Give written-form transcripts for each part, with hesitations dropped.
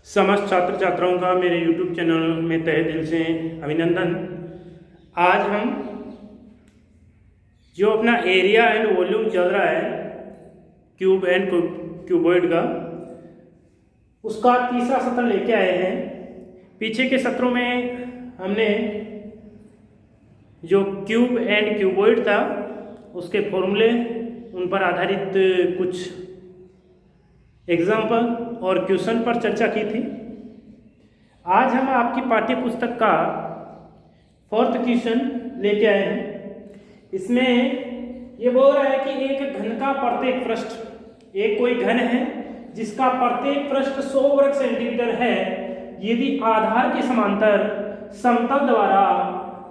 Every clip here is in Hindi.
समस्त छात्र छात्राओं का मेरे YouTube चैनल में तहे दिल से अभिनंदन। आज हम जो अपना एरिया एंड वॉल्यूम चल रहा है क्यूब एंड क्यूबॉइड का, उसका तीसरा सत्र लेके आए हैं। पीछे के सत्रों में हमने जो क्यूब एंड क्यूबॉइड था उसके फॉर्मूले, उन पर आधारित कुछ एग्जाम्पल और क्वेश्चन पर चर्चा की थी। आज हम आपकी पाठ्य पुस्तक का 4th क्वेश्चन लेके आए हैं। इसमें ये बोल रहा है कि एक घन का प्रत्येक पृष्ठ, एक कोई घन है जिसका प्रत्येक पृष्ठ 100 वर्ग सेंटीमीटर है, यदि आधार के समांतर समतल द्वारा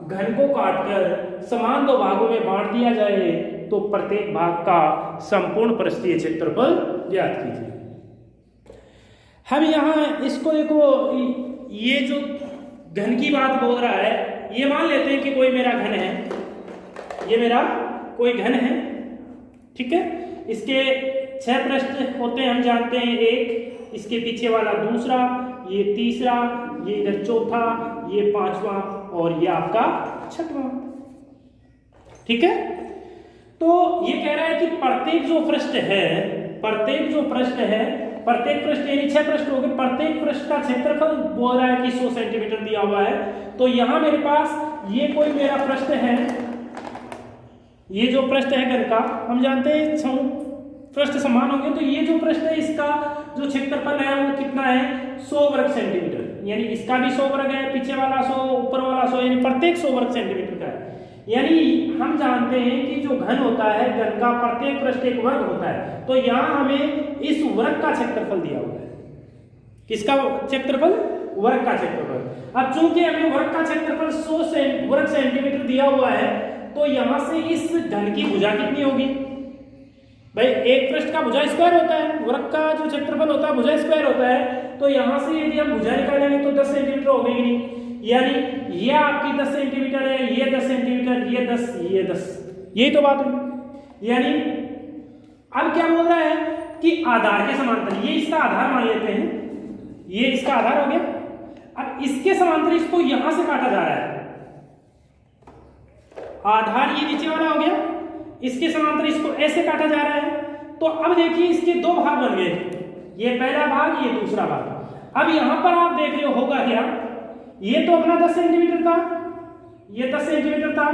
घन को काटकर समान दो भागों में बांट दिया जाए तो प्रत्येक भाग का संपूर्ण पृष्ठीय क्षेत्रफल ज्ञात कीजिए। हम यहाँ इसको देखो, ये जो घन की बात बोल रहा है, ये मान लेते हैं कि कोई मेरा घन है, ये मेरा कोई घन है, ठीक है। इसके 6 पृष्ठ होते हैं, हम जानते हैं। एक, इसके पीछे वाला दूसरा, ये तीसरा, ये इधर चौथा, ये 5वां और ये आपका 6वां, ठीक है। तो ये कह रहा है कि प्रत्येक जो पृष्ठ है, प्रत्येक पृष्ठ यानी 6 पृष्ठ हो गए, प्रत्येक पृष्ठ का क्षेत्रफल बोल रहा है कि 100 सेंटीमीटर दिया हुआ है। तो यहां मेरे पास ये कोई मेरा पृष्ठ है, ये जो पृष्ठ है घन का, हम जानते हैं पृष्ठ समान होंगे, तो ये जो पृष्ठ है इसका जो क्षेत्रफल है वो कितना है, 100 वर्ग सेंटीमीटर। यानी इसका भी 100 वर्ग है, पीछे वाला 100, ऊपर वाला 100, यानी प्रत्येक 100 वर्ग सेंटीमीटर का है। यानी हम जानते हैं कि जो घन होता है, घन का प्रत्येक पृष्ठ एक वर्ग होता है। तो यहाँ हमें इस वर्ग का क्षेत्रफल दिया हुआ है। किसका क्षेत्रफल? वर्ग का क्षेत्रफल। अब चूंकि हमें वर्ग का क्षेत्रफल 100 वर्ग सेंटीमीटर दिया हुआ है, तो यहाँ से इस घन की भुजा कितनी होगी भाई? एक पृष्ठ का भुजा स्क्वायर होता है, वर्ग का जो क्षेत्रफल होता है भुजा स्क्वायर होता है। तो यहाँ से यदि हम भुजा निकालेंगे तो 10 सेंटीमीटर हो गई। यानी ये आपकी 10 सेंटीमीटर है, ये 10 सेंटीमीटर, ये 10, ये 10, यही तो बात हुई। यानी अब क्या बोल रहा है कि आधार के समांतर, ये इसका आधार मान लेते हैं, ये इसका आधार हो गया। अब इसके समांतर इसको यहां से काटा जा रहा है, आधार ये नीचे वाला हो गया, इसके समांतर इसको ऐसे काटा जा रहा है। तो अब देखिए इसके 2 भाग बन गए, ये पहला भाग, ये दूसरा भाग। अब यहां पर आप देख रहे हो होगा क्या, ये तो अपना 10 सेंटीमीटर था, ये 10 सेंटीमीटर था,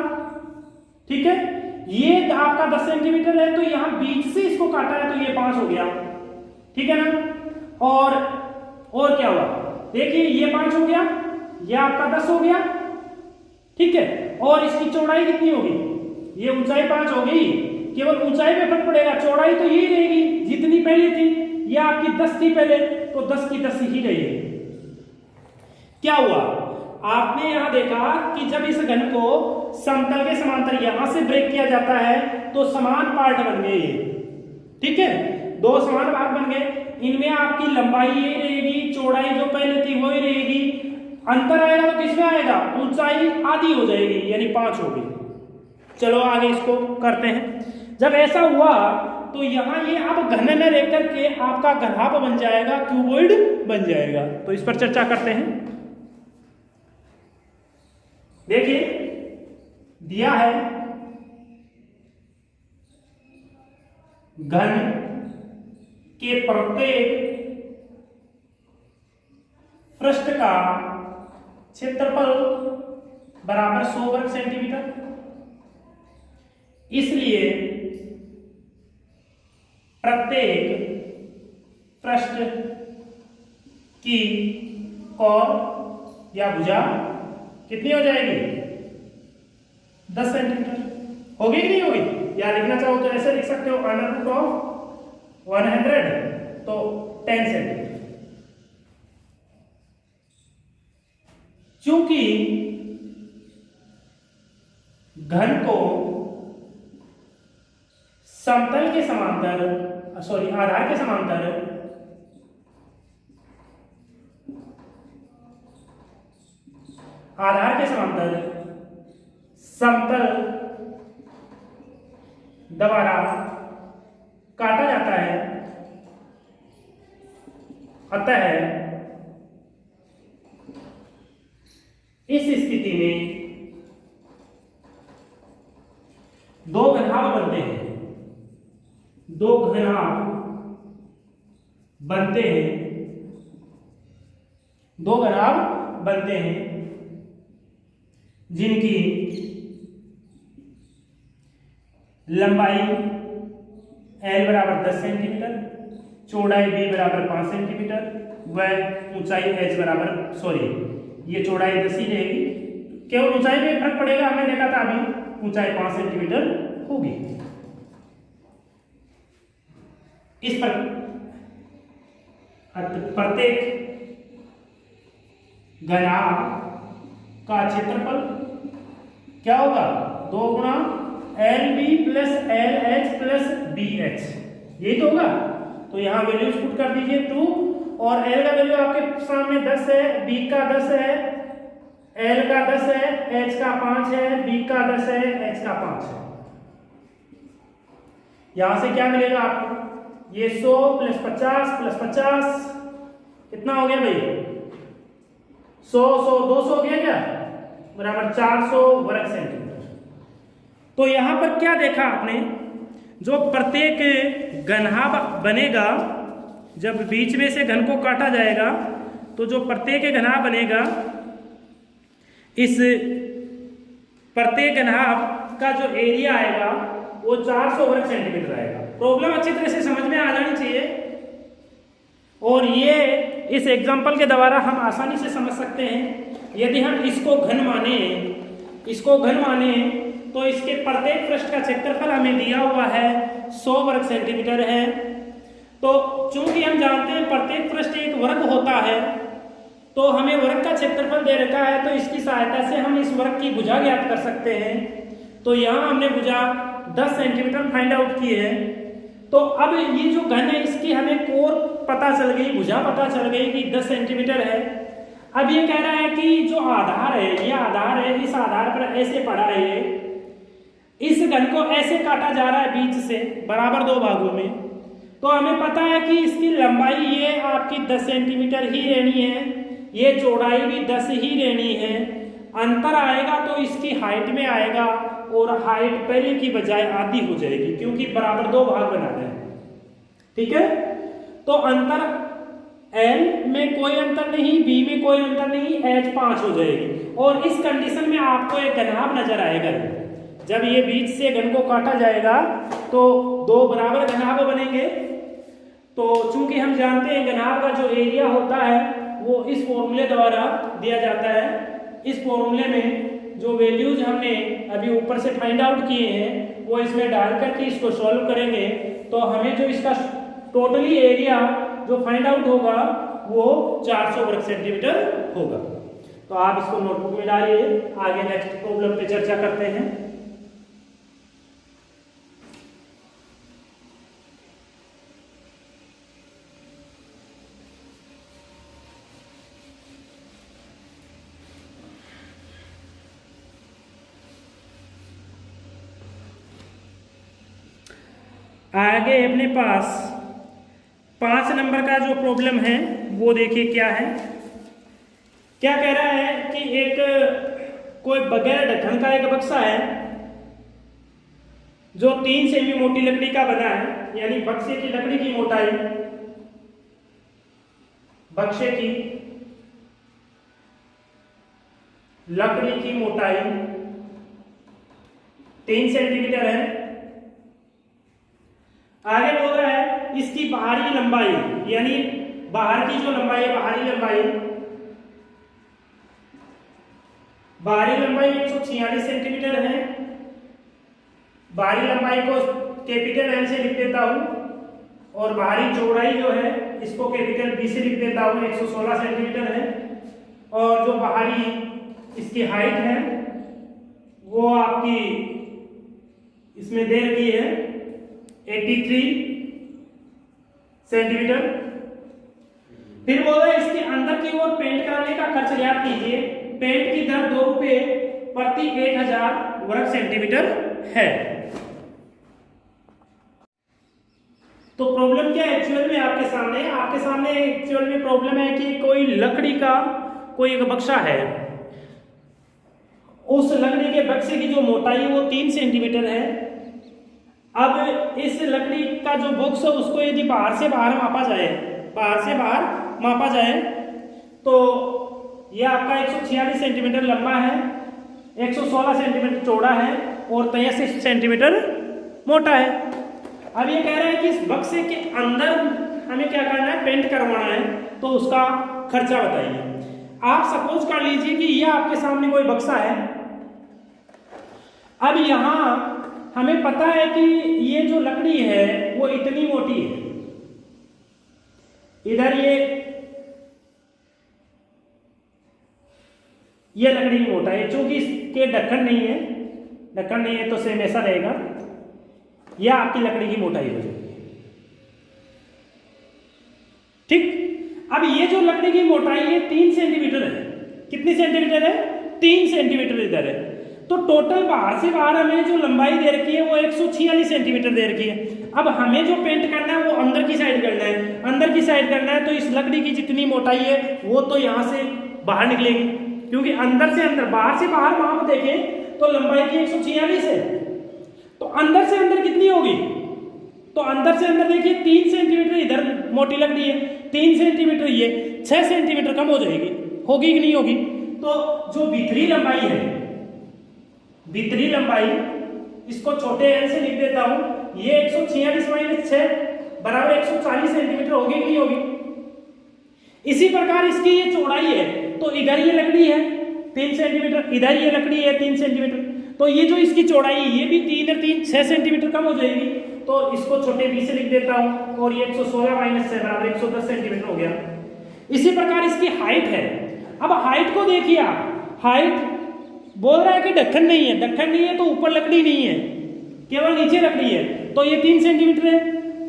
ठीक है। ये आपका 10 सेंटीमीटर है, तो यहां बीच से इसको काटा है तो ये 5 हो गया, ठीक है ना। और क्या हुआ, देखिए ये 5 हो गया, ये आपका 10 हो गया, ठीक है। और इसकी चौड़ाई कितनी होगी, ये ऊंचाई 5 होगी, केवल ऊंचाई पे फर्क पड़ेगा, चौड़ाई तो यही रहेगी जितनी पहले थी। ये आपकी 10 थी पहले, तो 10 की 10 ही रहेगी। क्या हुआ, आपने यहां देखा कि जब इस घन को समतल के समांतर यहां से ब्रेक किया जाता है तो समान पार्ट बन गए, ठीक है, 2 समान भाग बन गए। इनमें आपकी लंबाई ये रहेगी, चौड़ाई जो पहले थी वही रहेगी। अंतर आएगा तो किसमें आएगा, ऊंचाई आधी हो जाएगी, यानी 5 होगी। चलो आगे इसको करते हैं। जब ऐसा हुआ तो यहां ये अब घन न रह करके आपका घनाभ बन जाएगा, क्यूबॉइड बन जाएगा। तो इस पर चर्चा करते हैं। देखिए दिया है घन के प्रत्येक पृष्ठ का क्षेत्रफल बराबर 100 वर्ग सेंटीमीटर। इसलिए प्रत्येक पृष्ठ की कोण या भुजा कितनी हो जाएगी, 10 सेंटीमीटर होगी कि नहीं होगी? या लिखना चाहो तो ऐसे लिख सकते हो, √100 तो 10 सेंटीमीटर। चूंकि घन को समतल के समांतर, आधार के समांतर समतल द्वारा काटा जाता है, अतः इस स्थिति में दो घनाभ बनते हैं, दो घनाभ बनते हैं, दो घनाभ बनते हैं जिनकी लंबाई L बराबर 10 सेंटीमीटर, चौड़ाई B बराबर 5 सेंटीमीटर व ऊंचाई H बराबर, सॉरी ये चौड़ाई 10 ही रहेगी, केवल ऊंचाई में फर्क पड़ेगा, हमने देखा था अभी ऊंचाई 5 सेंटीमीटर होगी। इस पर प्रत्येक घनाभ का क्षेत्रफल क्या होगा, 2 गुणा LB plus LH plus BH, यही तो होगा। तो यहाँ वैल्यूज पुट कर दीजिए 2, और L का वैल्यू आपके सामने 10 है, B का 10 है, L का 10 है, H का 5 है, B का 10 है, H का 5 है। यहां से क्या मिलेगा आपको, ये 100 प्लस 50 प्लस 50 कितना हो गया भाई, 100 100 200 हो गया क्या, बराबर 400 वर्ग सेंटीमीटर। तो यहां पर क्या देखा आपने, जो प्रत्येक घनाभ बनेगा, जब बीच में से घन को काटा जाएगा तो जो प्रत्येक घनाभ बनेगा, इस प्रत्येक घनाभ का जो एरिया आएगा वो 400 वर्ग सेंटीमीटर आएगा। प्रॉब्लम अच्छी तरह से समझ में आ जानी चाहिए, और ये इस एग्जांपल के द्वारा हम आसानी से समझ सकते हैं। यदि हम इसको घन माने तो इसके प्रत्येक पृष्ठ का क्षेत्रफल हमें दिया हुआ है 100 वर्ग सेंटीमीटर है। तो चूंकि हम जानते हैं प्रत्येक पृष्ठ एक वर्ग होता है, तो हमें वर्ग का क्षेत्रफल दे रखा है, तो इसकी सहायता से हम इस वर्ग की भुजा ज्ञात कर सकते हैं। तो यहाँ हमने भुजा 10 सेंटीमीटर फाइंड आउट की है। तो अब ये जो घन है इसकी हमें कोर पता चल गई, भुजा पता चल गई कि 10 सेंटीमीटर है। अब ये कह रहा है कि जो आधार है, ये आधार है, इस आधार पर ऐसे पड़ा है, ये इस घन को ऐसे काटा जा रहा है बीच से बराबर 2 भागों में। तो हमें पता है कि इसकी लंबाई ये आपकी 10 सेंटीमीटर ही रहनी है, ये चौड़ाई भी 10 ही रहनी है। अंतर आएगा तो इसकी हाइट में आएगा, और हाइट पहले की बजाय आधी हो जाएगी, क्योंकि बराबर 2 भाग बना रहे हैं। ठीक है, तो अंतर L में कोई अंतर नहीं, B में कोई अंतर नहीं, H 5 हो जाएगी। और इस कंडीशन में आपको एक घनाभ नजर आएगा। जब ये बीच से घन को काटा जाएगा तो 2 बराबर घनाभ बनेंगे। तो चूंकि हम जानते हैं घनाभ का जो एरिया होता है वो इस फॉर्मूले द्वारा दिया जाता है। इस फॉर्मूले में जो वैल्यूज हमने अभी ऊपर से फाइंड आउट किए हैं वो इसमें डाल करके इसको सॉल्व करेंगे, तो हमें जो इसका टोटली एरिया जो फाइंड आउट होगा वो 400 वर्ग सेंटीमीटर होगा। तो आप इसको नोटबुक में डालिए, आगे नेक्स्ट प्रॉब्लम पे चर्चा करते हैं। आगे अपने पास 5 नंबर का जो प्रॉब्लम है वो देखिए क्या है। क्या कह रहा है कि एक कोई बगैर ढक्कन का एक बक्सा है जो 3 सेमी मोटी लकड़ी का बना है, यानी बक्से की लकड़ी की मोटाई, बक्से की लकड़ी की मोटाई 3 सेंटीमीटर है। आगे बोल रहा है इसकी बाहरी लंबाई, यानी बाहर की जो लंबाई है, बाहरी लंबाई 146 सेंटीमीटर है। बाहरी लंबाई को कैपिटल L से लिख देता हूं, और बाहरी चौड़ाई जो है इसको कैपिटल B से लिख देता हूं, 116 सेंटीमीटर है। और जो बाहरी इसकी हाइट है वो आपकी इसमें दे रखी है 83 सेंटीमीटर। फिर बोल रहा है इसके अंदर की ओर पेंट कराने का खर्च ज्ञात कीजिए। पेंट की दर 2 रुपए प्रति 1000 वर्ग सेंटीमीटर है। तो प्रॉब्लम क्या है एक्चुअल में आपके सामने एक्चुअल में प्रॉब्लम है कि कोई लकड़ी का कोई एक बक्सा है, उस लकड़ी के बक्से की जो मोटाई वो 3 सेंटीमीटर है। अब इस लकड़ी का जो बॉक्स है उसको यदि बाहर से बाहर मापा जाए तो यह आपका 146 सेंटीमीटर लंबा है, 116 सेंटीमीटर चौड़ा है और 83 सेंटीमीटर मोटा है। अब ये कह रहा है कि इस बक्से के अंदर हमें क्या करना है, पेंट करवाना है, तो उसका खर्चा बताइए। आप सपोज कर लीजिए कि यह आपके सामने कोई बक्सा है। अब यहां हमें पता है कि ये जो लकड़ी है वो इतनी मोटी है, इधर ये लकड़ी मोटा है, चूंकि इसके ढक्कन नहीं है तो सेम ऐसा रहेगा, यह आपकी लकड़ी की मोटाई हो जाएगी। ठीक, अब ये जो लकड़ी की मोटाई है 3 सेंटीमीटर है। कितनी सेंटीमीटर है? 3 सेंटीमीटर इधर है। तो टोटल बाहर से बाहर हमें जो लंबाई दे रखी है वो 146 सेंटीमीटर दे रखी है। अब हमें जो पेंट करना है वो अंदर की साइड करना है, तो इस लकड़ी की जितनी मोटाई है वो तो यहाँ से बाहर निकलेगी, क्योंकि अंदर से अंदर, बाहर से बाहर माप देखें तो लंबाई की 146 है, तो अंदर से अंदर कितनी होगी? तो अंदर से अंदर देखिए 3 सेंटीमीटर इधर मोटी लकड़ी है, 3 सेंटीमीटर ये 6 सेंटीमीटर कम हो जाएगी, होगी कि नहीं होगी? तो जो भीतरी लंबाई इसको छोटे एल से लिख देता हूं, ये 146 माइनस 6 बराबर 140 सेंटीमीटर होगी कि नहीं होगी? इसी प्रकार इसकी ये चौड़ाई है, तो इधर ये लकड़ी है 3 सेंटीमीटर, इधर ये लकड़ी है 3 सेंटीमीटर, तो ये जो इसकी चौड़ाई है ये भी 3 और 3 6 सेंटीमीटर कम हो जाएगी, तो इसको छोटे बी से लिख देता हूं और ये 116 माइनस 6 बराबर 110 सेंटीमीटर हो गया। इसी प्रकार इसकी हाइट है। अब हाइट को देखिए आप, हाइट बोल रहा है कि ढक्कन नहीं है तो ऊपर लकड़ी नहीं है, केवल नीचे लकड़ी है, तो ये 3 सेंटीमीटर है।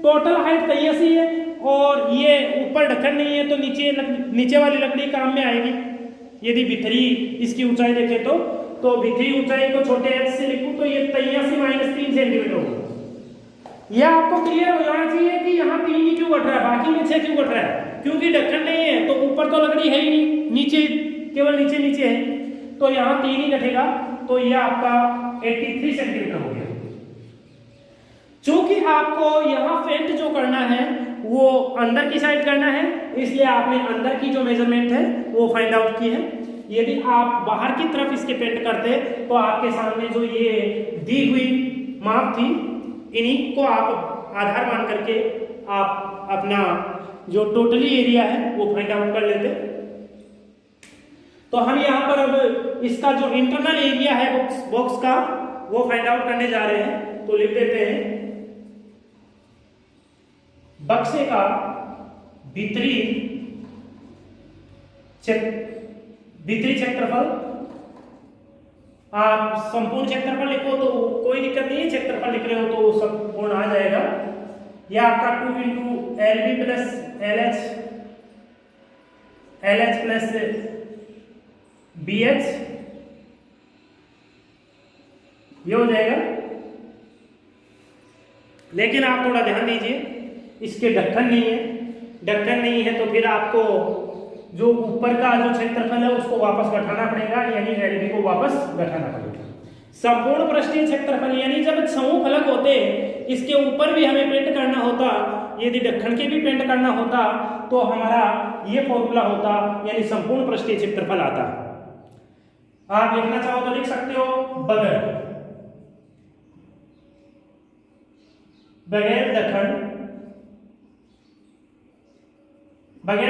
टोटल हाइट 83 है और ये ऊपर ढक्कन नहीं है, तो नीचे वाली लकड़ी काम में आएगी। यदि भीतरी इसकी ऊंचाई देखें तो भीतरी ऊंचाई को छोटे एच से लिखूं तो ये 83 माइनस 3 सेंटीमीटर होगा। यह आपको क्लियर हो जाना चाहिए कि यहाँ 3 ही क्यों घट रहा है, बाकी में 6 क्यों घट रहा है, क्योंकि ढक्कन नहीं है तो ऊपर तो लकड़ी है ही नहीं, नीचे केवल नीचे है, तो यहाँ 3 ही घटेगा, तो यह आपका 83 सेंटीमीटर हो गया। चूंकि आपको यहाँ पेंट जो करना है वो अंदर की साइड करना है, इसलिए आपने अंदर की जो मेजरमेंट है वो फाइंड आउट की है। यदि आप बाहर की तरफ इसके पेंट करते तो आपके सामने जो ये दी हुई माप थी, इन्हीं को आप आधार मान करके आप अपना जो टोटली एरिया है वो फाइंड आउट कर लेते। तो हम यहाँ पर अब इसका जो इंटरनल एरिया है बॉक्स का वो फाइंड आउट करने जा रहे हैं, तो लिख देते हैं बक्से का भीतरी क्षेत्रफल। आप संपूर्ण क्षेत्रफल लिखो तो कोई दिक्कत नहीं है, क्षेत्रफल लिख रहे हो तो संपूर्ण आ जाएगा। यह आपका 2 into L B plus L H plus B H ये हो जाएगा। लेकिन आप थोड़ा ध्यान दीजिए, इसके ढक्कन नहीं है तो फिर आपको जो ऊपर का जो क्षेत्रफल है उसको वापस घटाना पड़ेगा, यानी एलबी को वापस घटाना पड़ेगा। संपूर्ण पृष्ठीय क्षेत्रफल यानी जब समूह फलक होते इसके ऊपर भी हमें पेंट करना होता, यदि ढक्कन के भी पेंट करना होता तो हमारा ये फॉर्मूला होता, यानी संपूर्ण पृष्ठीय क्षेत्रफल आता। आप लिखना चाहो तो लिख सकते हो, बगैर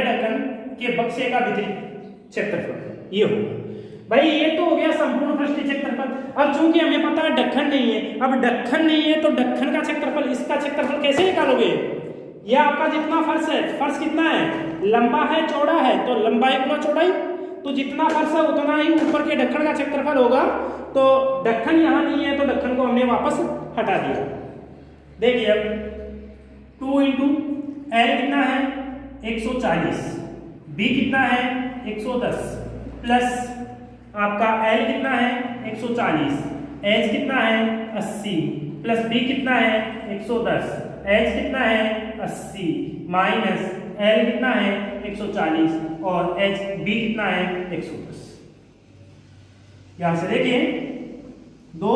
ढक्कन के बक्से का भीतरी क्षेत्रफल ये होगा। भाई ये तो हो गया संपूर्ण पृष्ठीय क्षेत्रफल। अब चूंकि हमें पता है ढक्कन नहीं है, अब ढक्कन नहीं है तो ढक्कन का क्षेत्रफल, इसका क्षेत्रफल कैसे निकालोगे? यह आपका जितना फर्श है, फर्श कितना है, लंबा है चौड़ा है, तो लंबाई गुना चौड़ाई, तो जितना फर्श है उतना ही ऊपर के ढक्कन का क्षेत्रफल होगा। तो ढक्कन यहाँ नहीं है तो ढक्कन को हमने वापस हटा दिया। देखिए अब 2 इंटू एल कितना है 140, बी कितना है 110 प्लस आपका एल कितना है 140, एच कितना है 80 प्लस बी कितना है 110, एच कितना है 80 माइनस एल कितना है 140 और एच बी कितना है 110। यहां से देखिए 2,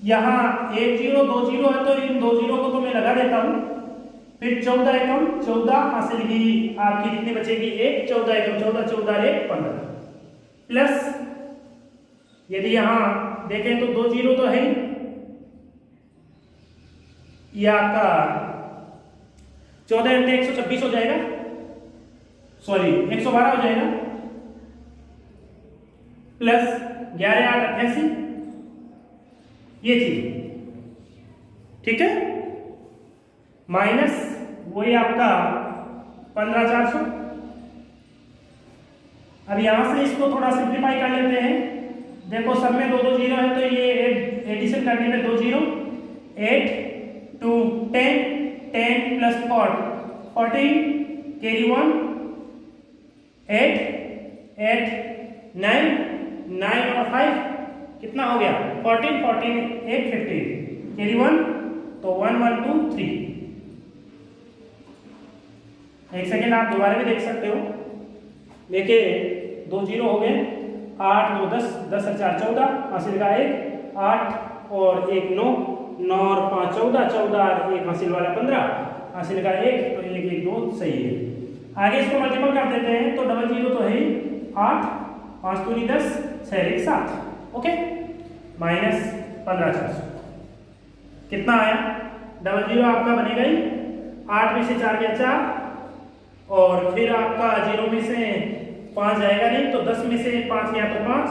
यहां 1 0 2 0 है तो इन 2 0 को तो मैं लगा देता हूं। फिर 14 एकम 14 हासिल की आपकी कितनी बचेगी 1, 14 एकम 14, 14 1 15 प्लस यदि यहां देखें तो 2 0 तो है ये आपका 14 × 126 हो जाएगा, सॉरी 112 हो जाएगा, प्लस 11 8 88 ये चीज ठीक है, माइनस वही आपका 15 400। अब यहां से इसको थोड़ा सिंप्लीफाई कर लेते हैं। देखो सब में 2 2 0 है तो ये एडिशन करने में 2 0 8 2 10 10 प्लस 4 14 कैरी 1 8 8 9 9 और 5 कितना हो गया 14 14 8 15 कैरी 1 तो 1 1 2 3। एक सेकेंड आप दोबारा भी देख सकते हो। देखिए 2 0 हो गए, 8 2 10 10 और 4 14 हासिल का 1 8 और 1 9 9 और 5 14 14 और 1 हासिल वाला 15 हासिल का 1 तो 1 1 2 सही है। आगे इसको मल्टीपल कर देते हैं तो 0 0 तो है 8 5 2 10 6 1 7 ओके, माइनस 15 400 कितना आया 0 0 आपका बनेगा ही 8 में से 4 गया 4 और फिर आपका 0 में से 5 जाएगा नहीं तो 10 में से 5 गया तो 5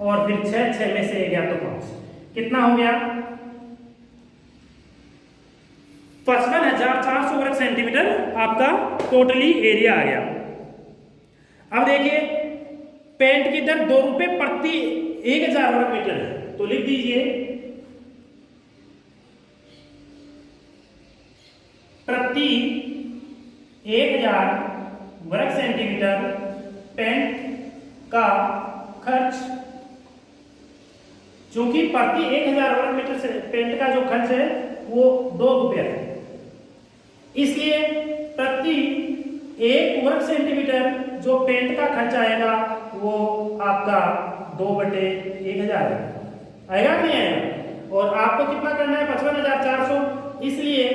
और फिर 6 6 में से गया तो 5 कितना हो गया 55,400 वर्ग सेंटीमीटर आपका टोटली एरिया आ गया। अब देखिए पेंट की दर 2 रुपए प्रति 1000 वर्ग मीटर है तो लिख दीजिए प्रति 1000 वर्ग सेंटीमीटर पेंट का खर्च, चूंकि प्रति 1000 वर्ग मीटर से पेंट का जो खर्च है वो 2 रुपया है, इसलिए प्रति 1 वर्ग सेंटीमीटर जो पेंट का खर्च आएगा वो आपका 2/1000 आएगा कि नहीं आएगा। और आपको कितना करना है 55,400, इसलिए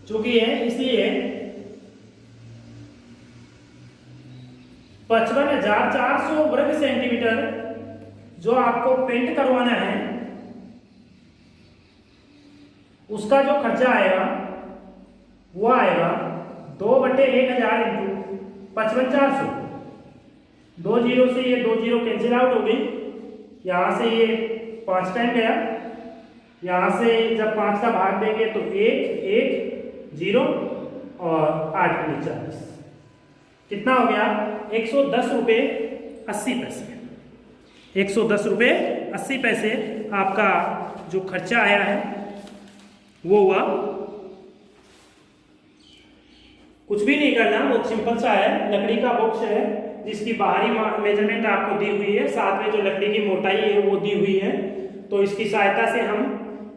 चूंकि है इसलिए 55,400 वर्ग सेंटीमीटर जो आपको पेंट करवाना है उसका जो खर्चा आएगा वो आएगा 2/1000 इंटू 55,400। 2 0 से ये 2 0 कैंसिल आउट हो गई, यहां से ये 5 टाइम गया, यहां से जब 5 का भाग देंगे तो 1 1 0 और 8 × 40 कितना हो गया 110 रुपये 80 पैसे। 110 रुपये 80 पैसे आपका जो खर्चा आया है वो हुआ। कुछ भी नहीं करना, बहुत सिंपल सा है, लकड़ी का बॉक्स है जिसकी बाहरी मेजरमेंट आपको दी हुई है, साथ में जो लकड़ी की मोटाई है वो दी हुई है। तो इसकी सहायता से हम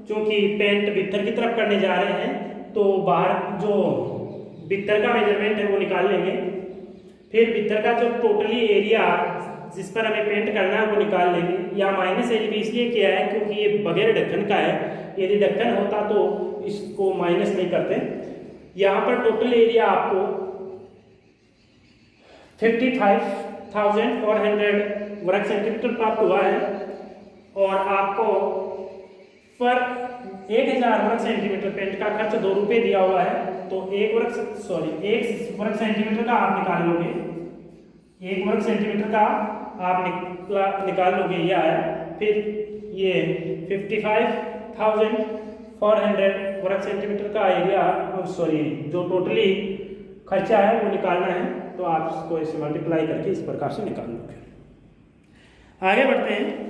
चूंकि पेंट बिस्तर की तरफ करने जा रहे हैं तो बाहर जो बिस्तर का मेजरमेंट है वो निकाल लेंगे, फिर बिस्तर का जो टोटली एरिया जिस पर हमें पेंट करना है वो निकाल लेंगे। या माइनस एल भी इसलिए किया है क्योंकि ये बगैर ढक्कन का है, यदि ढक्कन होता तो इसको माइनस नहीं करते। यहाँ पर टोटल एरिया आपको 55,400 वर्ग सेंटीमीटर प्राप्त हुआ है और आपको पर 1000 वर्ग सेंटीमीटर पेंट का खर्च 2 रुपये दिया हुआ है। तो 1 वर्ग सेंटीमीटर का आप निकाल लोगे, 1 वर्ग सेंटीमीटर का आप निकाल लोगे, ये आया। फिर ये 55,400 वर्ग सेंटीमीटर का एरिया जो टोटली खर्चा है वो निकालना है, तो आप इसको इसे मल्टीप्लाई करके इस प्रकार से निकाल लोगे। आगे बढ़ते हैं।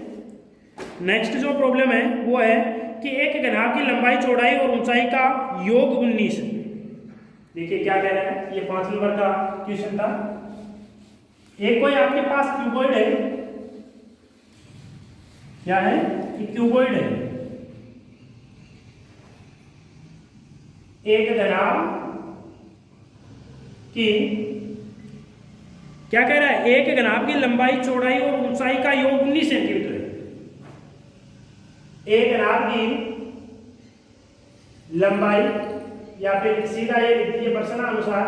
नेक्स्ट जो प्रॉब्लम है वो है कि एक घनाभ की लंबाई चौड़ाई और ऊंचाई का योग 19। देखिए क्या कह रहा है, ये 5 नंबर का क्वेश्चन था। एक कोई आपके पास क्यूबॉइड है, क्या है कि क्यूबॉइड है, एक घनाभ की क्या कह रहा है, एक घनाभ की लंबाई चौड़ाई और ऊंचाई का योग 19 सेंटीमीटर है। एक घनाभ की लंबाई, या फिर सीधा ये लिख दीजिए प्रश्नानुसार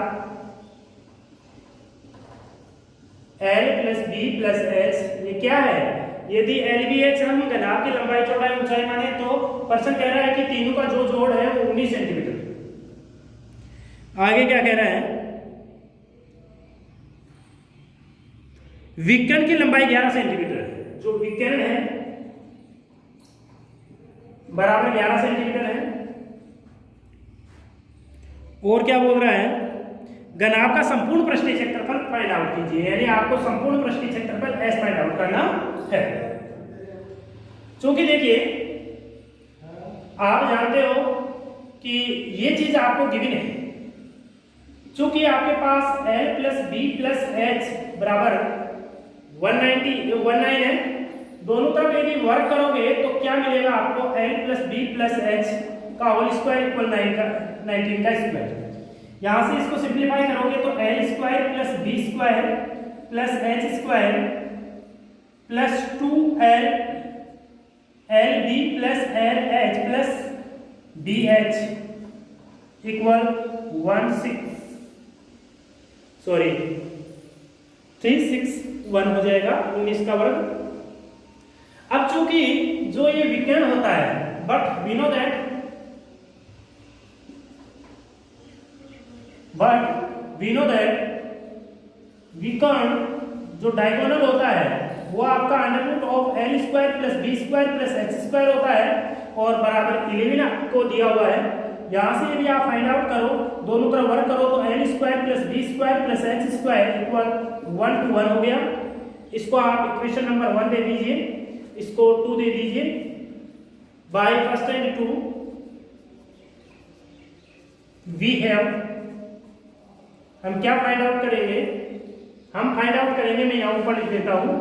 L plus B plus H, ये क्या है, यदि एल बी एच हम घनाभ की लंबाई चौड़ाई ऊंचाई माने तो प्रश्न कह रहा है कि तीनों का जो जोड़ है वो 19 सेंटीमीटर। आगे क्या कह रहा है, विकर्ण की लंबाई 11 सेंटीमीटर है, जो विकर्ण है बराबर 11 सेंटीमीटर है। और क्या बोल रहा है, घनाभ का संपूर्ण पृष्ठीय क्षेत्रफल फाइंड आउट कीजिए, यानी आपको संपूर्ण पृष्ठीय क्षेत्रफल एस फाइंड आउट करना है। क्योंकि देखिए आप जानते हो कि ये चीज आपको गिवन है, चूंकि आपके पास L plus B plus H बराबर 19 है, दोनों तरफ यदि वर्क करोगे तो क्या मिलेगा आपको, L plus B plus H का होल स्क्वायर इक्वल 19 का स्क्वायर। यहां से इसको सिंप्लीफाई करोगे तो L square plus B square plus H square plus 2L L B plus L H plus B H equal 361 हो जाएगा 19 का वर्ग। अब चूंकि जो ये विकर्ण होता है, बट वी नो दैट विकर्ण जो डायगोनल होता है वो आपका under root of L square plus B square plus H square होता है और बराबर 11 आपको दिया हुआ है। यहां से यदि आप फाइंड आउट करो, दोनों तरफ वर्क करो तो L square plus B square plus H square equal 1 to 1 हो गया। इसको आप इक्वेशन नंबर 1 दे दीजिए, इसको 2 दे दीजिए। By first and 2 we have, हम क्या फाइंड आउट करेंगे, हम फाइंड आउट करेंगे, मैं यहां ऊपर लिख देता हूं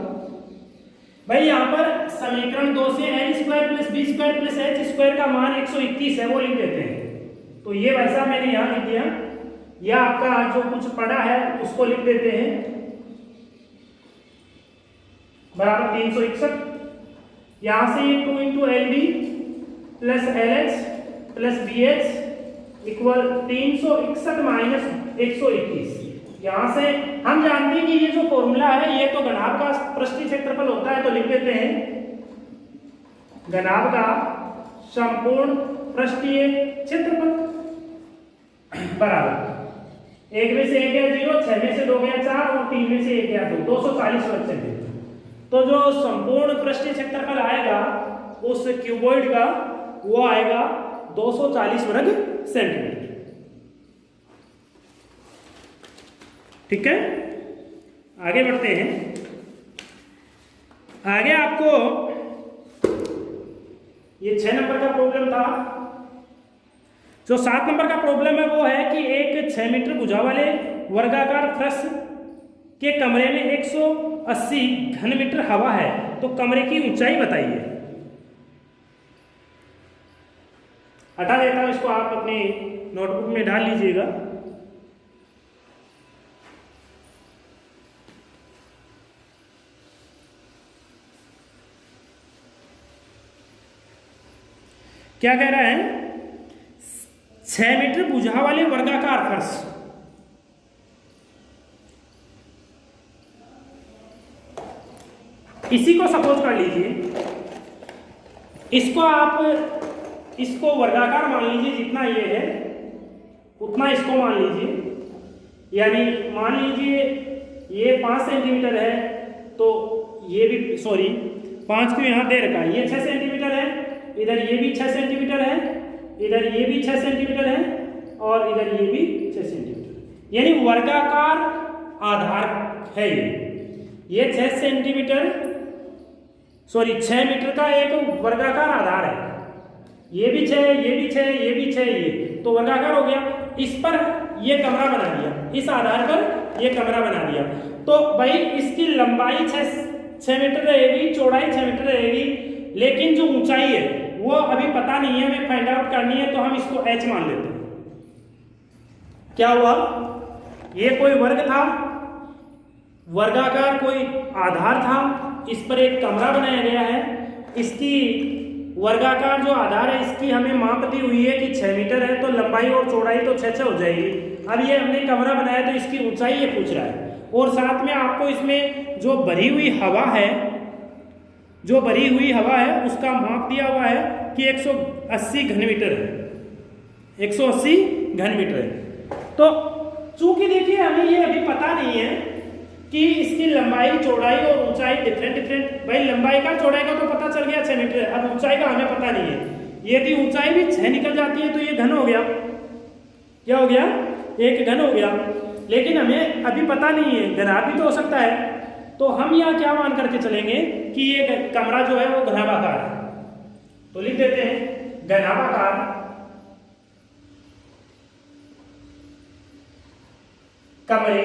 भाई। यहां पर समीकरण 2 से L square plus B square plus H square का मान 121 है, वो लिख देते हैं। तो ये वैसा मैंने यहां लिख दिया, या आपका जो कुछ पड़ा है उसको लिख देते हैं बराबर 361। यहां से ये 2 into L B plus L H plus B H equal 361 minus 121। यहां से हम जानते हैं कि ये जो फॉर्मूला है ये तो घनाभ का पृष्ठीय क्षेत्रफल होता है, तो लिख देते हैं घनाभ का संपूर्ण पृष्ठीय क्षेत्रफल बराबर 1 में से 1 गया 0, 6 में से 2 गया 4 और 3 में से 1 गया 2, 240 वर्ग सेंटीमीटर। तो जो संपूर्ण पृष्ठीय क्षेत्रफल आएगा उस क्यूबॉइड का वो आएगा 240 वर्ग सेंटीमीटर। ठीक है, आगे बढ़ते हैं। आगे आपको ये 6 नंबर का प्रॉब्लम था। जो 7 नंबर का प्रॉब्लम है वो है कि एक 6 मीटर भुजा वाले वर्गाकार फर्श के कमरे में 180 घन मीटर हवा है, तो कमरे की ऊंचाई बताइए। हटा देता हूं इसको, आप अपनी नोटबुक में डाल लीजिएगा। क्या कह रहा है, 6 मीटर भुजा वाले वर्गाकार फर्श, इसी को सपोज कर लीजिए, इसको वर्गाकार मान लीजिए, जितना ये है उतना इसको मान लीजिए। यानी मान लीजिए ये 5 सेंटीमीटर है, तो ये भी 5 को यहां दे रखा है, ये 6 सेंटीमीटर है, इधर ये भी 6 सेंटीमीटर है, इधर ये भी 6 सेंटीमीटर है और इधर ये भी 6 सेंटीमीटर, यानी वर्गाकार आधार है ये 6 सेंटीमीटर 6 मीटर का एक वर्गाकार आधार है। ये भी 6, ये भी 6, ये भी 6, ये तो वर्गाकार हो गया। इस पर ये कमरा बना दिया, इस आधार पर ये कमरा बना दिया, तो भाई इसकी लंबाई 6 मीटर रहेगी, चौड़ाई 6 मीटर रहेगी, लेकिन जो ऊंचाई है वो अभी पता नहीं है, हमें फाइंड आउट करनी है, तो हम इसको h मान लेते हैं। क्या हुआ, ये कोई वर्ग था, वर्गाकार कोई आधार था, इस पर एक कमरा बनाया गया है। इसकी वर्गाकार जो आधार है इसकी हमें माप दी हुई है कि 6 मीटर है, तो लंबाई और चौड़ाई तो 6 हो जाएगी। अब ये हमने कमरा बनाया तो इसकी ऊंचाई ये पूछ रहा है, और साथ में आपको इसमें जो भरी हुई हवा है उसका माप दिया हुआ है कि 180 घन मीटर है, 180 घन मीटर है। तो चूंकि देखिए हमें ये अभी पता नहीं है कि इसकी लंबाई चौड़ाई और ऊंचाई डिफरेंट, भाई लंबाई का चौड़ाई का तो पता चल गया 6 मीटर, अब ऊंचाई का हमें पता नहीं है। यदि ऊंचाई भी 6 निकल जाती है तो ये घन हो गया, क्या हो गया, एक घन हो गया। लेकिन हमें अभी पता नहीं है, घना भी तो हो सकता है। तो हम यहाँ क्या मान करके चलेंगे कि ये कमरा जो है वो घनाभाकार है, तो लिख देते हैं घनाभाकार कमरे,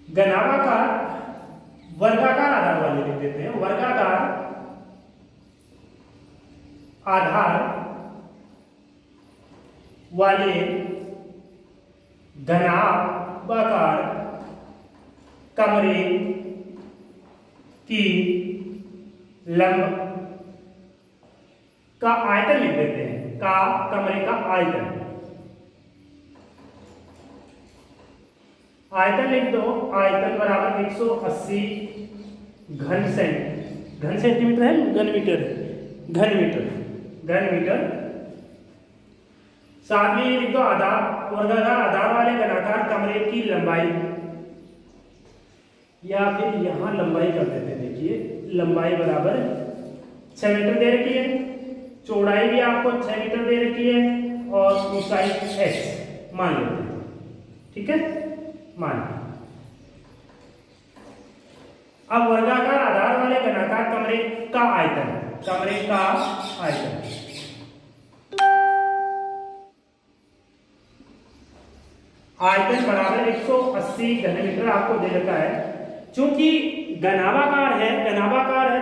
घनाभाकार वर्गाकार आधार वाले लिख देते हैं, वर्गाकार आधार वाले घनाभाकार कमरे की लंब का आयतन लिख देते हैं, का कमरे का आयतन, आयतन लिख दो, आयतन बराबर 180 घन सेंटीमीटर है, घन मीटर। साथ में ये लिख दो आधार, वर्गाकार आधार वाले घनाकार कमरे की लंबाई, या फिर यहां लंबाई कर देते हैं। देखिए लंबाई बराबर 6 मीटर दे रखी है, चौड़ाई भी आपको 6 मीटर दे रखी है, और ऊंचाई h मान लेते हैं, ठीक है, मान। अब वर्गाकार आधार वाले घनाकार कमरे का आयतन, आयतन बराबर 180 घन मीटर आपको दे रखा है। चूंकि घनाभाकार है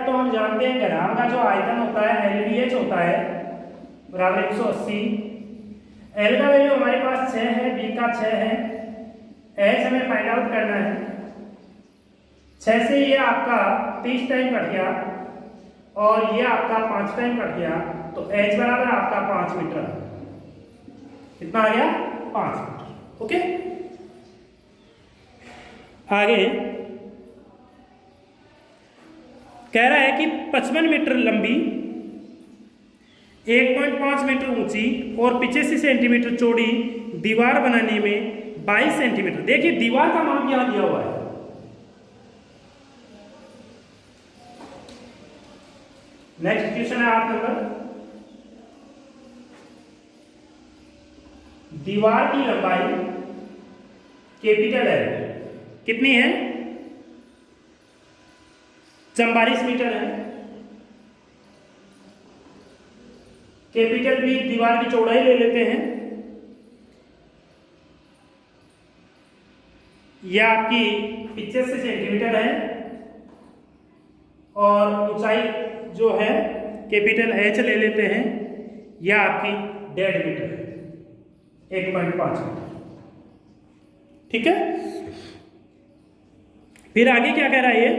तो हम जानते हैं घनाभ का जो आयतन होता है LBH होता है बराबर 180। L का वैल्यू हमारे पास 6 है, B का 6 है, H हमें फाइंड आउट करना है। 6 से ये आपका 30 टाइम कट गया और ये आपका 5 टाइम कट गया, तो H बराबर आपका 5 मीटर। कितना आ गया? 5 मीटर। ओके, आगे कह रहा है कि 55 मीटर लंबी, 1.5 मीटर ऊंची और 85 सेंटीमीटर चौड़ी दीवार बनाने में 22 सेंटीमीटर। देखिए दीवार का माप यहां दिया हुआ है, नेक्स्ट क्वेश्चन है 8 नंबर। दीवार की लंबाई कैपिटल है, कितनी है? 44 मीटर है। कैपिटल भी दीवार की चौड़ाई ले लेते हैं, यह आपकी 85 सेंटीमीटर है, और ऊंचाई जो है कैपिटल H ले लेते हैं, यह आपकी 1.5 मीटर है, 1.5 मीटर। ठीक है, फिर आगे क्या कह रहा है ये?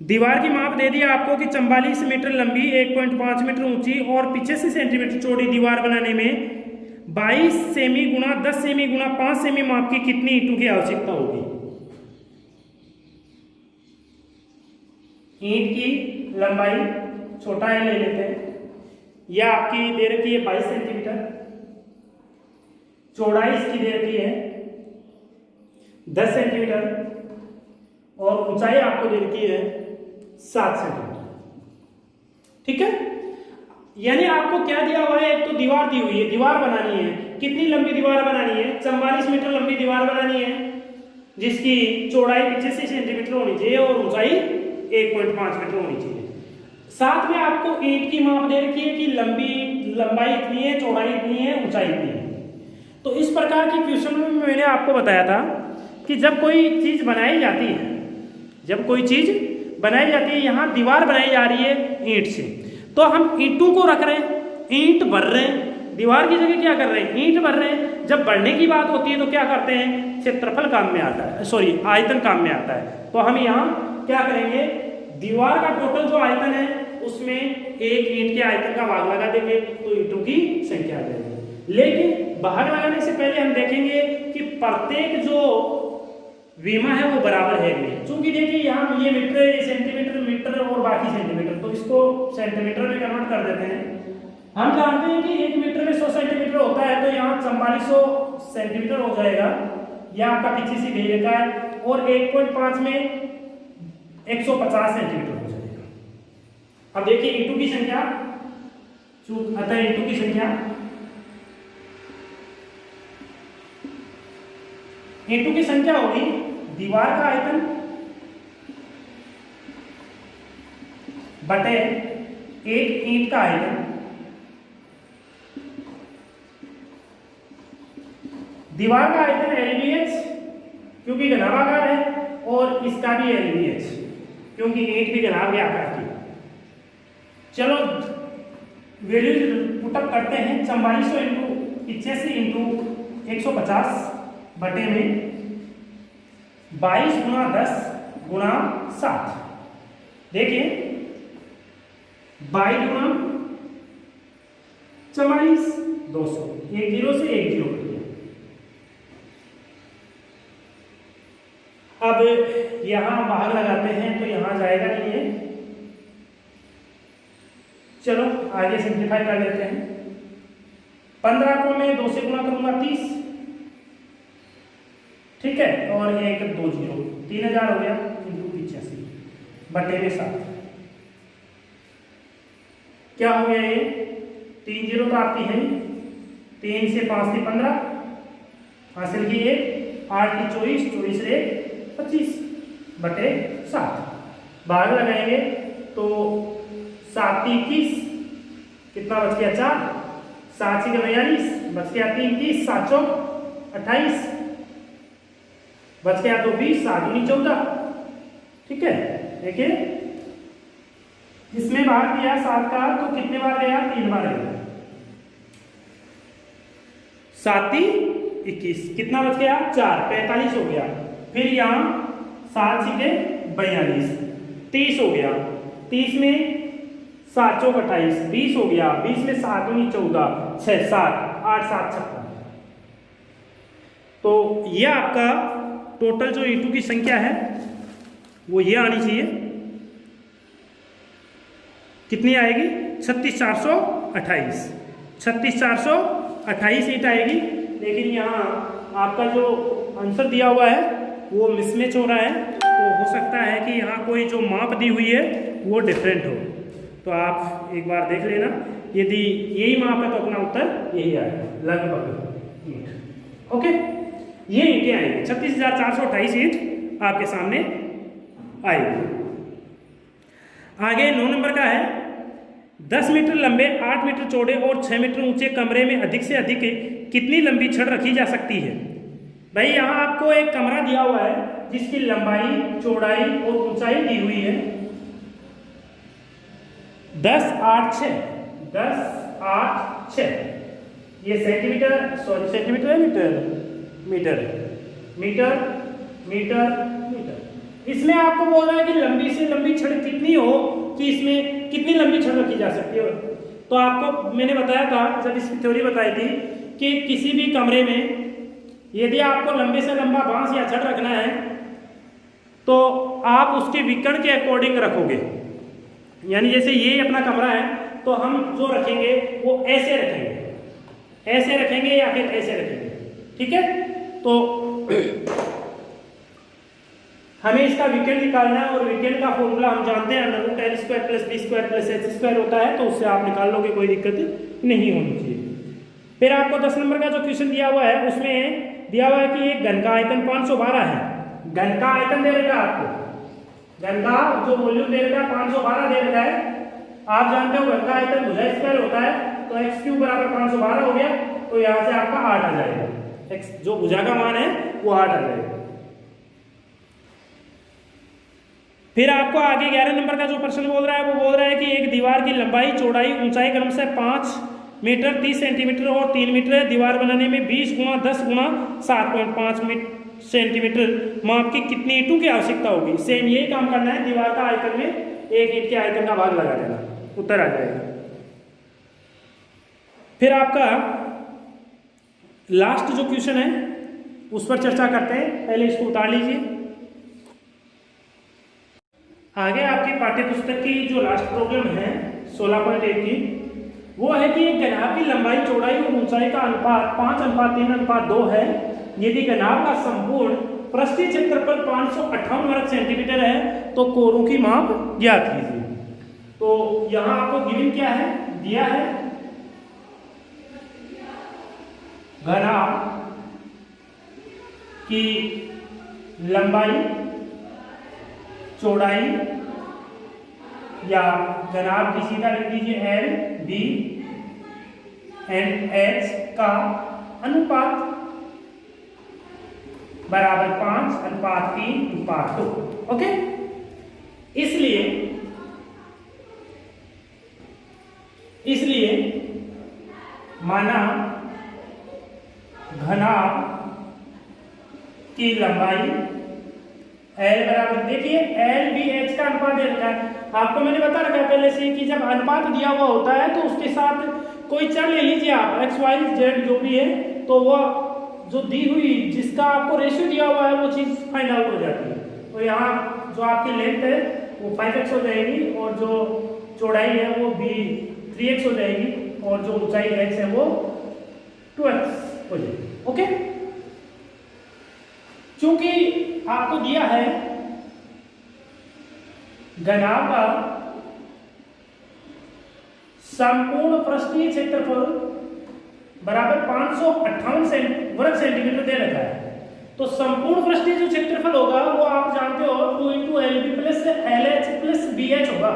दीवार की माप दे दिया आपको कि 44 मीटर लंबी, 1.5 मीटर ऊंची और 85 सेंटीमीटर चौड़ी दीवार बनाने में 22 सेमी गुणा 10 सेमी गुणा 5 सेमी माप की कितनी ईंटों की आवश्यकता होगी? ईंट की लंबाई छोटा है ले लेते हैं, यह आपकी दे रखी है 22 सेंटीमीटर, चौड़ाई इसकी दे रखी है 10 सेंटीमीटर, और ऊंचाई आपको दे रखी है 7 सेंटीमीटर। ठीक है, यानी आपको क्या दिया हुआ है? एक तो दीवार दी हुई है, दीवार बनानी है। कितनी लंबी दीवार बनानी है? 44 मीटर लंबी दीवार बनानी है, जिसकी चौड़ाई 85 सेंटीमीटर होनी चाहिए और ऊंचाई 1.5 मीटर होनी चाहिए। साथ में आपको ईंट की माप दे रखी है कि लंबाई इतनी है, चौड़ाई इतनी है, ऊंचाई इतनी है। तो इस प्रकार की क्वेश्चन में मैंने आपको बताया था कि जब कोई चीज बनाई जाती है, यहाँ दीवार बनाई जा रही है ईंट से, तो हम ईंटों को रख रहे हैं, ईंट भर रहे हैं, दीवार की जगह क्या कर रहे हैं, ईंट भर रहे हैं। जब बढ़ने की बात होती है तो क्या करते हैं, क्षेत्रफल काम में आता है, सॉरी आयतन काम में आता है। तो हम यहाँ क्या करेंगे, दीवार का टोटल जो आयतन है उसमें एक ईंट के आयतन का भाग लगा देंगे तो ईंटों की संख्या आ जाएगी। लेकिन भाग लगाने से पहले हम देखेंगे कि प्रत्येक जो विमा है वो बराबर है नहीं। चूंकि देखिए यहाँ ये मीटर, सेंटीमीटर, मीटर और बाकी सेंटीमीटर, तो इसको सेंटीमीटर में कन्वर्ट कर देते हैं। हम जानते हैं कि 1 मीटर में 100 सेंटीमीटर होता है, तो यहाँ 4400 सेंटीमीटर हो जाएगा। यह आपका पीछे से दे देता है। और 1.5 में 150 सेंटीमीटर हो जाएगा। अब देखिए ईंटों की संख्या, अतः ईंटों की संख्या, ईंटों की संख्या होगी दीवार का आयतन बटे एक ईंट का आयतन। दीवार का आयतन LBH क्योंकि घनाभागाकार है, और इसका भी LBH क्योंकि ईंट भी घनाभ आकार की। चलो वैल्यू पुटअप करते हैं। 4400 इंटू 85 इंटू 150 बटे में 22 गुणा 10 गुणा 7। देखिए 22 गुणा 44 200, एक जीरो से एक जीरो कट गया। अब यहां भाग लगाते हैं तो यहां जाएगा नहीं है। चलो आगे सिंप्लीफाई कर लेते हैं। 15 को मैं 2 से गुणा करूंगा 30, ठीक है, और एक 2 जीरो, 3000 हो गया इंटू 85 बटे में 7। क्या हो गया ये, 3 जीरो तो आपकी है, 3 से 5 से 15 हासिल की 1, 8 की 24, 24 से 25 बटे 7। भाग लगाएंगे तो 7 की 21, कितना बच गया 4, 7 से 42 बच गया 3, 30, 7 चौक 28 बच गया तो 20, 7 दूनी 14, ठीक है। देखिए इसमें भाग दिया 7 का तो कितने बार गया, 3 बार गया। 7 21, कितना बच गया 4, 45 हो गया। फिर यहाँ 7 सीधे 42, 30 हो गया। 30 में 7 चौक 28, 20 हो गया। 20 में 7 दूनी 14, 6 7 8 7 56। तो यह आपका टोटल जो ईंटों की संख्या है वो ये आनी चाहिए। कितनी आएगी, 36428, 36428 ईंट आएगी। लेकिन यहाँ आपका जो आंसर दिया हुआ है वो मिसमैच हो रहा है, तो हो सकता है कि यहाँ कोई जो माप दी हुई है वो डिफरेंट हो। तो आप एक बार देख लेना, यदि यही माप है तो अपना उत्तर यही आएगा लगभग ईंट। ओके, ये ईंटें आएंगी, 36,428 ईंट आपके सामने आएगी। आगे 9 नंबर का है, 10 मीटर लंबे, 8 मीटर चौड़े और 6 मीटर ऊंचे कमरे में अधिक से अधिक कितनी लंबी छड़ रखी जा सकती है। भाई यहाँ आपको एक कमरा दिया हुआ है जिसकी लंबाई, चौड़ाई और ऊंचाई दी हुई है 10 8 6, 10 8 6। ये सेंटीमीटर, सॉरी सेंटीमीटर है, मीटर मीटर मीटर मीटर। इसमें आपको बोल रहा है कि लंबी से लंबी छड़ कितनी हो, कि इसमें कितनी लंबी छड़ रखी जा सकती है। तो आपको मैंने बताया था जब इसकी थ्योरी बताई थी कि किसी भी कमरे में यदि आपको लंबे से लंबा बांस या छड़ रखना है तो आप उसके विकर्ण के अकॉर्डिंग रखोगे। यानी जैसे ये अपना कमरा है तो हम जो रखेंगे वो ऐसे रखेंगे, ऐसे रखेंगे या फिर ऐसे रखेंगे, ठीक है। तो हमें इसका विकर्ण निकालना है और विकर्ण का फॉर्मूला हम जानते हैं, √l² + b² + h² होता है, तो उससे आप निकाल लोगे, कोई दिक्कत नहीं होनी चाहिए। फिर आपको 10 नंबर का जो क्वेश्चन दिया हुआ है उसमें दिया हुआ है कि एक घन का आयतन 512 है। घन का आयतन दे देगा आपको, घन का जो वॉल्यूम दे देगा 512 दे देगा है। आप जानते हो घन का आयतन भुजा स्क्वायर होता है, तो x³ = 512 हो गया, तो यहाँ से आपका 8 आ जाएगा। x जो भुजा का मान है वो 8 आ जाएगा। फिर आपको आगे 11 नंबर का जो प्रश्न बोल रहा है वो बोल रहा है कि एक दीवार की लंबाई, चौड़ाई, ऊंचाई क्रम से 5 मीटर 30 सेंटीमीटर और 3 मीटर है। दीवार बनाने में 20 गुणा 10 गुणा 7.5 सेंटीमीटर माप की कितनी ईंटों की आवश्यकता होगी। सेम यही काम करना है, दीवार का आयतन में एक ईंट के आयतन का भाग लगा देना, उत्तर आ जाएगा। फिर आपका लास्ट जो क्वेश्चन है उस पर चर्चा करते हैं, पहले इसको उतार लीजिए। आगे आपकी पाठ्य पुस्तक की जो लास्ट प्रॉब्लम है 16.1 की, वो है कि एक घनाभ की लंबाई चौड़ाई और ऊंचाई का अनुपात 5:3:2 है। यदि घनाभ का संपूर्ण पृष्ठीय क्षेत्रफल 558 वर्ग सेंटीमीटर है तो कोरों की माप ज्ञात कीजिए। तो यहां आपको गिवन क्या है, दिया है घनाभ की लंबाई चौड़ाई या घनाभ की सीधा लिख दीजिए L, B एंड H का अनुपात बराबर 5:3:2। ओके, इसलिए माना घनाभ की लंबाई L बराबर, देखिए L B H का अनुपात दे रखा है आपको, मैंने बता रखा है पहले से कि जब अनुपात दिया हुआ होता है तो उसके साथ कोई चर ले लीजिए आप, x y z जो भी है, तो वो जो दी हुई जिसका आपको रेशियो दिया हुआ है वो चीज फाइंड आउट हो जाती है। तो यहाँ जो आपकी लेंथ है वो 5x हो जाएगी और जो चौड़ाई है वो भी 3x हो जाएगी और जो ऊंचाई x है वो 2x हो जाएगी। ओके, चूंकि आपको दिया है घनाभ का संपूर्ण पृष्ठीय क्षेत्रफल बराबर 558 वर्ग सेंटीमीटर दे रखा है, तो संपूर्ण पृष्ठीय जो क्षेत्रफल होगा वो आप जानते हो 2 × LB plus LH plus BH होगा।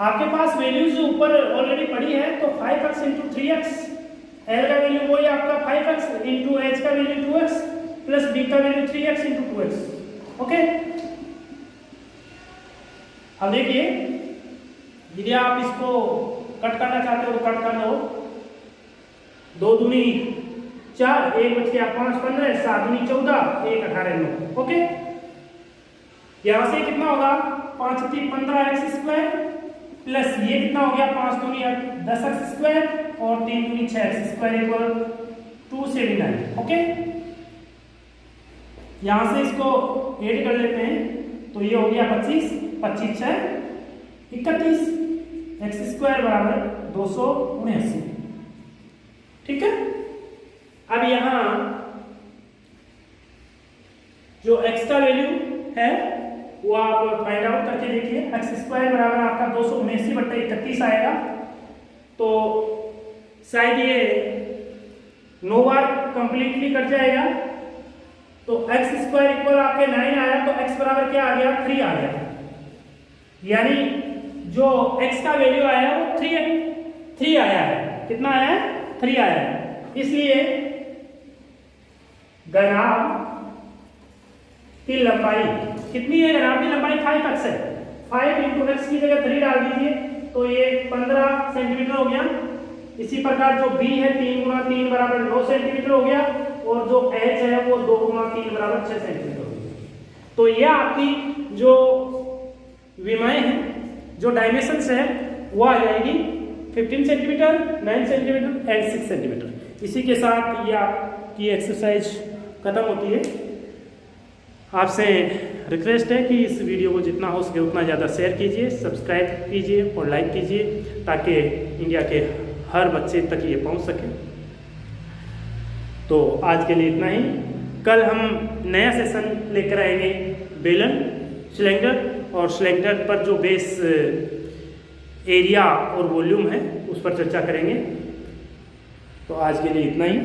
आपके पास वैल्यूज जो ऊपर ऑलरेडी पड़ी है, तो 5x × 3x, L का वैल्यू वही आपका 5x × H का वैल्यू 2x प्लस B का वैल्यू 3x × 2x। ओके, अब देखिए यदि आप इसको कट करना चाहते हो तो कट कर लो, 2 दूनी 4, 1 बच गया 5 15, 7 दूनी 14, 1 18 9। ओके, यहां से कितना होगा 5 × 3 15x² प्लस ये कितना हो गया 5 दूनी 10x² और 3 दूनी 6x² इक्वल 279। ओके, यहां से इसको ऐड कर लेते हैं तो ये हो गया 25, 25 6 31, x² बराबर 279। ठीक है, अब यहां जो x का वैल्यू है वो आप फाइंड आउट करके देखिए, x² बराबर आपका 279/31 आएगा। तो शायद ये 9 बार कंप्लीटली कट जाएगा, तो x² इक्वल आपके 9 आया, तो x बराबर क्या आ गया 3 आ गया, यानी जो x का वैल्यू आया वो 3 आया है। कितना आया है 3 आया है। इसलिए घनाभ की लंबाई कितनी है, घनाभ की लंबाई 5x है, 5 × x की जगह 3 डाल दीजिए तो ये 15 सेंटीमीटर हो गया। इसी प्रकार जो b है 3 × 3 बराबर 9 सेंटीमीटर हो गया और जो h है वो 2 × 3 बराबर 6 सेंटीमीटर हो गया। तो ये आपकी जो विमाएं हैं, जो डायमेंशंस है वो आ जाएगी 15 सेंटीमीटर, 9 सेंटीमीटर एंड 6 सेंटीमीटर। इसी के साथ ये आपकी एक्सरसाइज खत्म होती है। आपसे रिक्वेस्ट है कि इस वीडियो को जितना हो सके उतना ज़्यादा शेयर कीजिए, सब्सक्राइब कीजिए और लाइक कीजिए ताकि इंडिया के हर बच्चे तक ये पहुंच सके। तो आज के लिए इतना ही। कल हम नया सेशन लेकर आएंगे बेलन, सिलेंडर और सिलेंडर पर जो बेस एरिया और वॉल्यूम है उस पर चर्चा करेंगे। तो आज के लिए इतना ही।